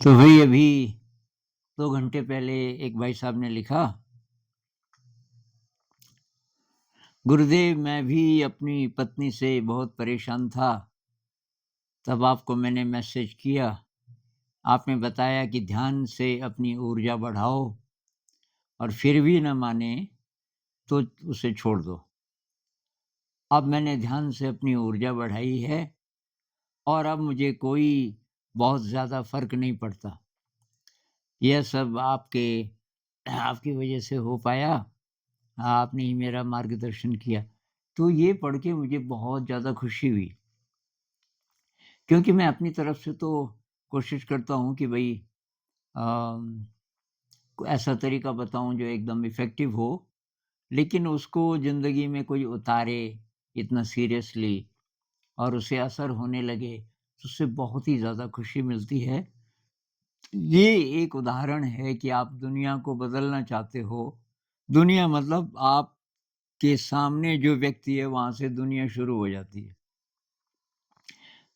तो वही अभी 2 घंटे पहले एक भाई साहब ने लिखा, गुरुदेव मैं भी अपनी पत्नी से बहुत परेशान था, तब आपको मैंने मैसेज किया। आपने बताया कि ध्यान से अपनी ऊर्जा बढ़ाओ और फिर भी न माने तो उसे छोड़ दो। अब मैंने ध्यान से अपनी ऊर्जा बढ़ाई है और अब मुझे कोई बहुत ज़्यादा फ़र्क नहीं पड़ता। यह सब आपकी वजह से हो पाया। आपने ही मेरा मार्गदर्शन किया। तो ये पढ़ के मुझे बहुत ज़्यादा खुशी हुई, क्योंकि मैं अपनी तरफ से तो कोशिश करता हूँ कि भई अम, ऐसा तरीका बताऊँ जो एकदम इफ़ेक्टिव हो, लेकिन उसको ज़िंदगी में कोई उतारे इतना सीरियसली और उसे असर होने लगे, तो उससे बहुत ही ज़्यादा खुशी मिलती है। ये एक उदाहरण है कि आप दुनिया को बदलना चाहते हो, दुनिया मतलब आपके सामने जो व्यक्ति है, वहाँ से दुनिया शुरू हो जाती है।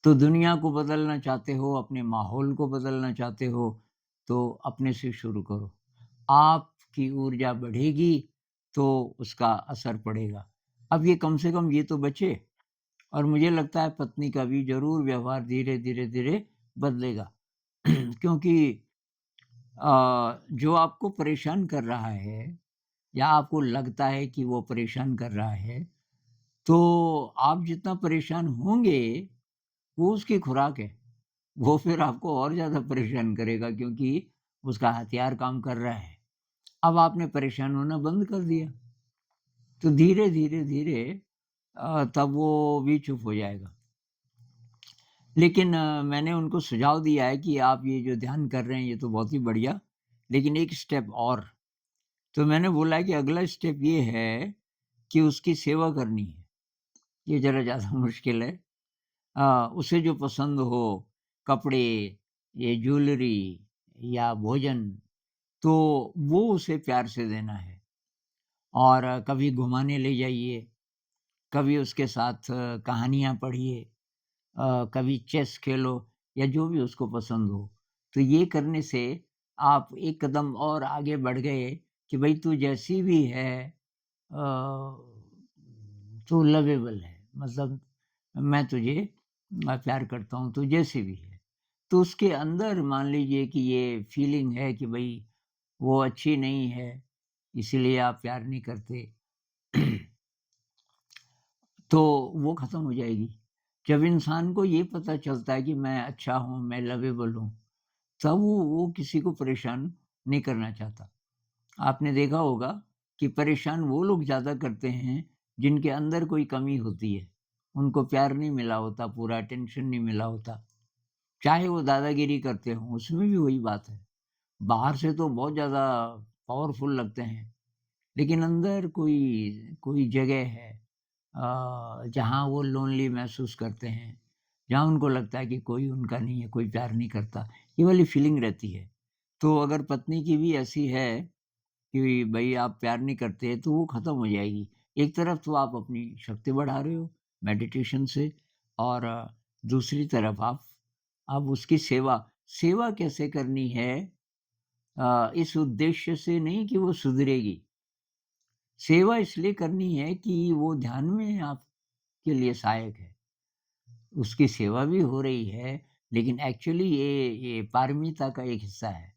तो दुनिया को बदलना चाहते हो, अपने माहौल को बदलना चाहते हो, तो अपने से शुरू करो। आपकी ऊर्जा बढ़ेगी, तो उसका असर पड़ेगा। अब ये कम से कम ये तो बचे और मुझे लगता है पत्नी का भी ज़रूर व्यवहार धीरे, धीरे, धीरे बदलेगा। क्योंकि जो आपको परेशान कर रहा है या आपको लगता है कि वो परेशान कर रहा है, तो आप जितना परेशान होंगे, वो उसकी खुराक है। वो फिर आपको और ज़्यादा परेशान करेगा क्योंकि उसका हथियार काम कर रहा है। अब आपने परेशान होना बंद कर दिया, तो धीरे, धीरे, धीरे तब वो भी चुप हो जाएगा। लेकिन मैंने उनको सुझाव दिया है कि आप ये जो ध्यान कर रहे हैं, ये तो बहुत ही बढ़िया, लेकिन एक स्टेप और। तो मैंने बोला है कि अगला स्टेप ये है कि उसकी सेवा करनी है। ये ज़रा ज़्यादा मुश्किल है। उसे जो पसंद हो, कपड़े, ये ज्वेलरी या भोजन, तो वो उसे प्यार से देना है और कभी घुमाने ले जाइए, कभी उसके साथ कहानियाँ पढ़िए, कभी चेस खेलो या जो भी उसको पसंद हो। तो ये करने से आप एक कदम और आगे बढ़ गए कि भई तू जैसी भी है तू लवेबल है। मतलब मैं तुझे प्यार करता हूँ, तू जैसी भी है। तो उसके अंदर मान लीजिए कि ये फीलिंग है कि भई वो अच्छी नहीं है, इसीलिए आप प्यार नहीं करते। तो वो ख़त्म हो जाएगी। जब इंसान को ये पता चलता है कि मैं अच्छा हूँ, मैं लवेबल हूँ, तब वो किसी को परेशान नहीं करना चाहता। आपने देखा होगा कि परेशान वो लोग ज़्यादा करते हैं, जिनके अंदर कोई कमी होती है। उनको प्यार नहीं मिला होता, पूरा अटेंशन नहीं मिला होता। चाहे वो दादागिरी करते हों, उसमें भी वही बात है। बाहर से तो बहुत ज़्यादा पावरफुल लगते हैं, लेकिन अंदर कोई कोई जगह है जहाँ वो लोनली महसूस करते हैं, जहाँ उनको लगता है कि कोई उनका नहीं है, कोई प्यार नहीं करता, ये वाली फीलिंग रहती है। तो अगर पत्नी की भी ऐसी है कि भई आप प्यार नहीं करते, तो वो ख़त्म हो जाएगी। एक तरफ तो आप अपनी शक्ति बढ़ा रहे हो मेडिटेशन से और दूसरी तरफ आप अब उसकी सेवा सेवा कैसे करनी है इस उद्देश्य से नहीं कि वो सुधरेगी। सेवा इसलिए करनी है कि वो ध्यान में आपके लिए सहायक है। उसकी सेवा भी हो रही है, लेकिन एक्चुअली ये पारमिता का एक हिस्सा है।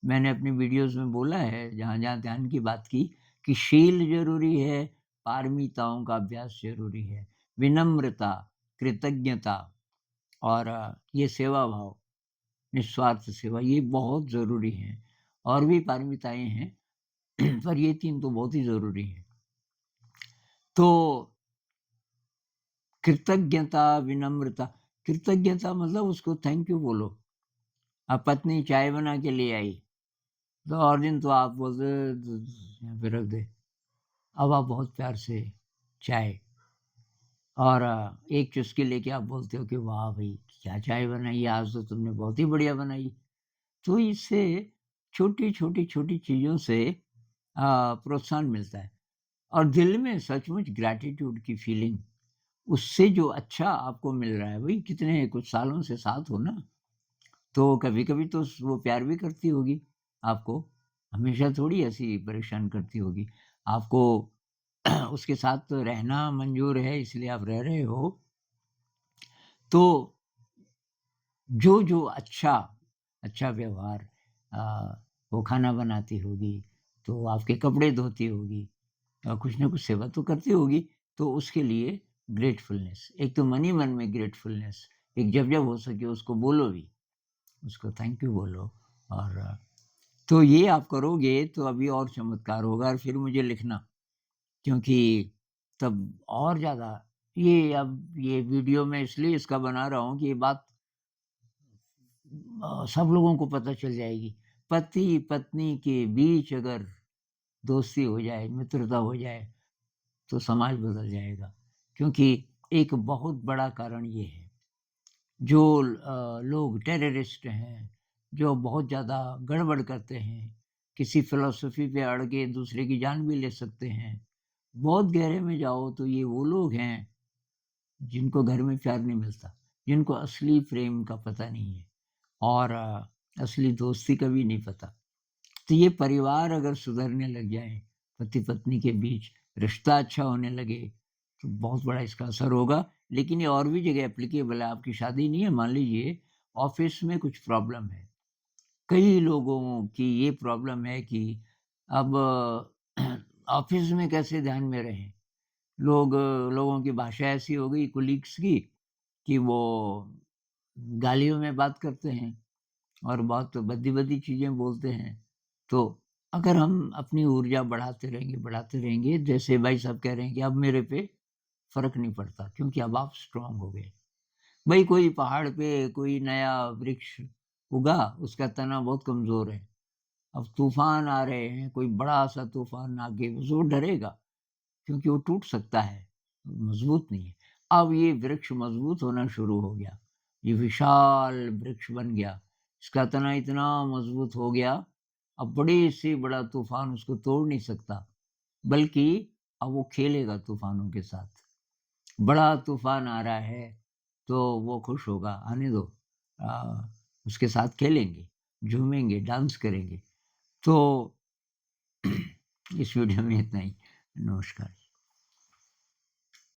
मैंने अपनी वीडियोज़ में बोला है, जहाँ-जहाँ ध्यान की बात की, कि शील ज़रूरी है, पारमिताओं का अभ्यास ज़रूरी है। विनम्रता, कृतज्ञता और ये सेवा भाव, निस्वार्थ सेवा, ये बहुत ज़रूरी हैं। और भी पारमिताएँ हैं, पर ये 3 तो बहुत ही ज़रूरी हैं। तो कृतज्ञता, विनम्रता, कृतज्ञता मतलब उसको थैंक यू बोलो। अब पत्नी चाय बना के ले आई, तो और दिन तो आप बोलते यहाँ पे रख दे। अब आप बहुत प्यार से चाय और एक चुस्की लेके आप बोलते हो कि वाह भई! क्या चाय बनाई है, आज तो तुमने बहुत ही बढ़िया बनाई। तो इससे छोटी-छोटी चीज़ों से प्रोत्साहन मिलता है और दिल में सचमुच ग्रैटिट्यूड की फीलिंग, उससे जो अच्छा आपको मिल रहा है, भई कितने कुछ सालों से साथ हो ना, तो कभी-कभी तो स वो प्यार भी करती होगी आपको, हमेशा थोड़ी ऐसी परेशान करती होगी। आपको उसके साथ तो रहना मंज़ूर है इसलिए आप रह रहे हो, तो जो अच्छा व्यवहार वो खाना बनाती होगी, तो आपके कपड़े धोती होगी कुछ ना कुछ सेवा तो करती होगी, तो उसके लिए ग्रेटफुलनेस, एक तो मन ही मन में ग्रेटफुलनेस, एक जब-जब हो सके उसको बोलो भी, उसको थैंक यू बोलो और तो ये आप करोगे तो अभी और चमत्कार होगा और फिर मुझे लिखना, क्योंकि तब और ज़्यादा ये अब ये वीडियो मैं इसलिए इसका बना रहा हूँ कि ये बात सब लोगों को पता चल जाएगी। पति-पत्नी के बीच अगर दोस्ती हो जाए, मित्रता हो जाए, तो समाज बदल जाएगा। क्योंकि एक बहुत बड़ा कारण ये है, जो लोग टेररिस्ट हैं, जो बहुत ज़्यादा गड़बड़ करते हैं, किसी फ़िलॉसफ़ी पे अड़ के दूसरे की जान भी ले सकते हैं। बहुत गहरे में जाओ तो ये वो लोग हैं, जिनको घर में प्यार नहीं मिलता, जिनको असली प्रेम का पता नहीं है और असली दोस्ती का भी नहीं पता। तो ये परिवार अगर सुधरने लग जाए, पति-पत्नी के बीच रिश्ता अच्छा होने लगे, तो बहुत बड़ा इसका असर होगा। लेकिन ये और भी जगह एप्लीकेबल है, आपकी शादी नहीं है, मान लीजिए ऑफ़िस में कुछ प्रॉब्लम है। कई लोगों की ये प्रॉब्लम है कि अब ऑफ़िस में कैसे ध्यान में रहें? लोगों की भाषा ऐसी हो गई कोलीग्स की कि वो गालियों में बात करते हैं और बहुत भद्दी-भद्दी चीज़ें बोलते हैं। तो अगर हम अपनी ऊर्जा बढ़ाते रहेंगे, जैसे भाई साहब कह रहे हैं कि अब मेरे पे फ़र्क नहीं पड़ता क्योंकि अब आप स्ट्रॉन्ग हो गए। भई कोई पहाड़ पे कोई नया वृक्ष उगा, उसका तना बहुत कमज़ोर है। अब तूफ़ान आ रहे हैं, कोई बड़ा-सा तूफ़ान आके वो डरेगा क्योंकि वो टूट सकता है, मज़बूत नहीं है। अब ये वृक्ष मज़बूत होना शुरू हो गया, ये विशाल वृक्ष बन गया, इसका तना इतना मज़बूत हो गया, अब बड़े से बड़ा तूफ़ान उसको तोड़ नहीं सकता, बल्कि अब वो खेलेगा तूफ़ानों के साथ। बड़ा तूफ़ान आ रहा है, तो वो खुश होगा, आने दो उसके साथ खेलेंगे, झूमेंगे, डांस करेंगे। तो इस वीडियो में इतना ही। नमस्कार।